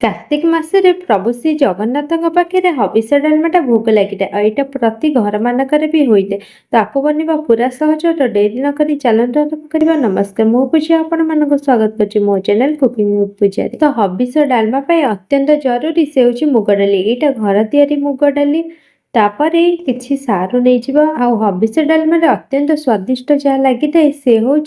कार्तिक मासरे प्रभु श्री जगन्नाथ पाखे हबिष डालमाटा भोग लगे यहाँ प्रति घर मानक भी होते तो आपको बनवा पूरा सहज तो डेरी नक चलता करवा। नमस्कार मु पूजा आपण मानक स्वागत कर मो चैनल कुकिंग विथ पूजारी। तो हबिष डालमा अत्यंत जरूरी से हूँ मुग डाली। यहाँ घर तैयारी मुग डाली तापर किसी सारू नहीं आ हबिष डालमा अत्यंत स्वादिष्ट जहाँ लगी था से हूँ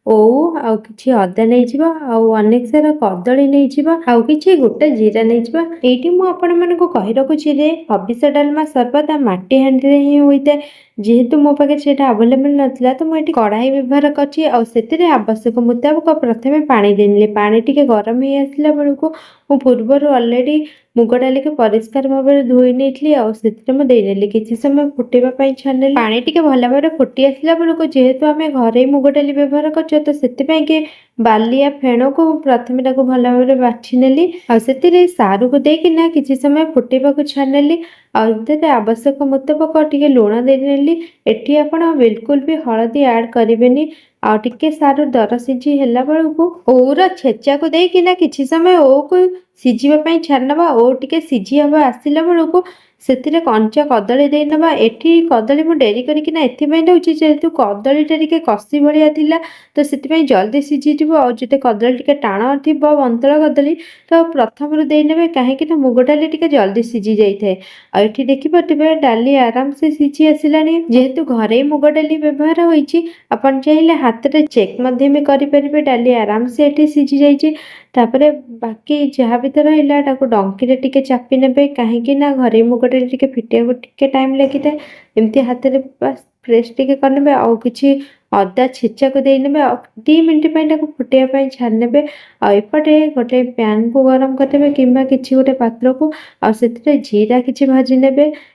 ओउ आउ किछि अदा नहीं जिबा आउ अनेक सारा कदली नहीं जिबा आउ किछि गोटे जीरा नहीं जिबा। एठी मु आपण मानको कहि रखुछि रे हबिष डालमा सर्वदा माटी हांडी रे ही होइते जेहेतु मो पाखे सेटा अवेलेबल नथिला तो मु एठी कढ़ाई व्यवहार करछि आउ सेतिरे आवश्यक मुताबिक प्रथमे पानी देनिले पानी टिके गरम हे आसला बेलको मु पूर्वरु ऑलरेडी मुग डाली के परिष्कार भाव में धोई नहीं आने किसी समय फुटेबा छाड़ी पानी टिके भल भाव फुटी आसला बेलू जेहेतु आम घरे मुग डाली व्यवहार कर तो से बालिया फेण को प्रथम भल भाव बाछी नेली सारू को देना किसी समय फुटेबा छाड़ी आवश्यक मुताबक टे लुण देनेली। एटी आपण बिल्कुल भी हलदी ऐड करें आउ टिके सारू दर सीझी है बेलू ओर छेचा को देना किसी समय ओ को सीझा छाड़ना ओ टे सीझी हम आसला बेलू से कंचा कदली देना। एठी कदली मु डेरी करना दौची जेहेतु कदलीटा टे कषि भाया था तो से जल्दी सीझी जो कदली टे टाण थी बंतल कदली तो प्रथम देने कहीं मुग डाली टे जल्दी सीझी जाए। ये देखिए डाली आराम से सीझी आसला जेहेतु घरे मुग डाली व्यवहार होती आपन चाहिए हाथ में चेक करें डाली आराम से ये सीझी जाइए। तापर बाकी जहाँ भी तो रहा डंकी टे चापी ने कहीं घरे मुग डाली टे फिटिया टे टाइम लगी था एमती हाथ में बस फ्रेश टे करने आउ कि अदा छेचा को देने 2 मिनट फुटाई छाड़ने आउपटे गोटे पैन को गरम करदे कि किसी गोटे पात्र को आते जीरा किसी भाजी ने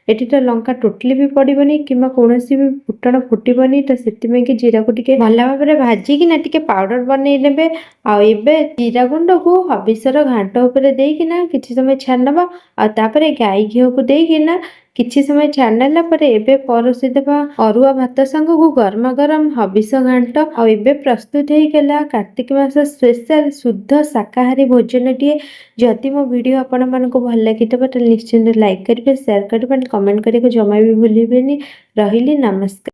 ये तो लंका टोटली भी पड़ोनी कि कौन भी फुटण फुटबनी तो से जीरा को भल भाव में भाजिकी टे पाउडर बनई ने आबे जीरा गुंड को हबिषर घाट उपर देना किसी समय छाड़ना आपर गाई घी को देना किसी समय छाड़ना परोसी देवा अरुआ भात संग को गरमा गरम हबिष घाट आबे प्रस्तुत होगा कार्तिक मास स्पेशल शुद्ध शाकाहारी भोजन टे। जदि मो वीडियो आपण मानक भल लगी तो निश्चिंत लाइक करेंगे शेयर करेंगे कमेंट करने को जमा भी भूलें। रही नमस्कार।